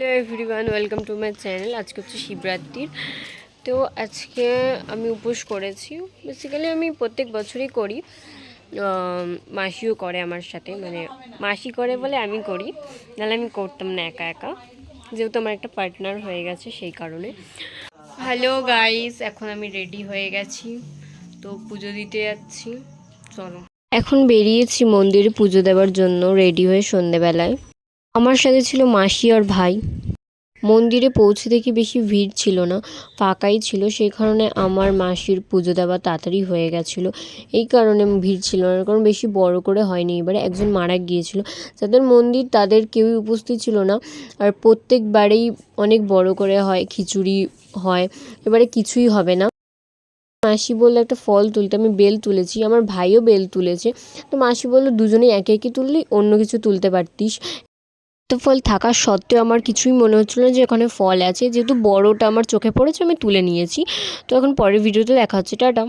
Hello everyone, welcome to my channel. আজকে হচ্ছে শিবরাত্রির। তো আজকে আমি উপোস করেছি। বেসিক্যালি আমি প্রত্যেক বছরই করি, মাসিও করে আমার সাথে, মানে মাসি করে বলে আমি করি, নাহলে আমি করতাম না একা একা, যেহেতু আমার একটা পার্টনার হয়ে গেছে সেই কারণে। হ্যালো গাইস, এখন আমি রেডি হয়ে গেছি, তো পুজো দিতে যাচ্ছি। চলো, এখন বেরিয়েছি মন্দিরে পুজো দেওয়ার জন্য রেডি হয়ে সন্ধেবেলায়। আমার সাথে ছিল মাসি আর ভাই। মন্দিরে পৌঁছে দেখি বেশি ভিড় ছিল না, ফাঁকাই ছিল, সেই কারণে আমার মাসির পুজো দেওয়া তাড়াতাড়ি হয়ে গেছিলো। এই কারণে ভিড় ছিল না, কারণ বেশি বড় করে হয়নি। এবারে একজন মারা গিয়েছিল, যাদের মন্দির তাদের কেউই উপস্থিত ছিল না। আর প্রত্যেকবারেই অনেক বড় করে হয়, খিচুড়ি হয়, এবারে কিছুই হবে না। মাসি বললো একটা ফল তুলতে, আমি বেল তুলেছি, আমার ভাইও বেল তুলেছে। তো মাসি বললো দুজনেই একে একে তুললি, অন্য কিছু তুলতে পারতিস। তো ফল থাকা সত্ত্বেও আমার কিছুই মনে হচ্ছিলো না যে এখানে ফল আছে, যেহেতু বড়টা আমার চোখে পড়েছে আমি তুলে নিয়েছি। তো এখন পরের ভিডিওতে দেখা হচ্ছে, টাটা।